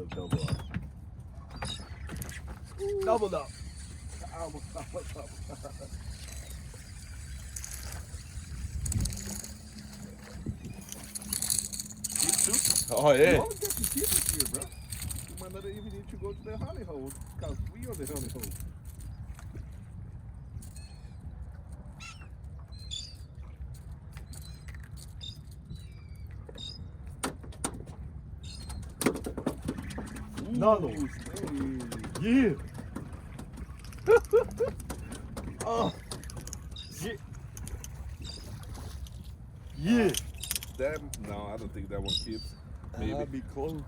double up. Ooh. Doubled up. Almost. Oh yeah. You all get to keep it here, bro. You might not even need to go to the honey hole because we are the honey hole. Nano. Yeah. Oh. Yeah. Yeah. That no, I don't think that one keeps. Maybe. Be close.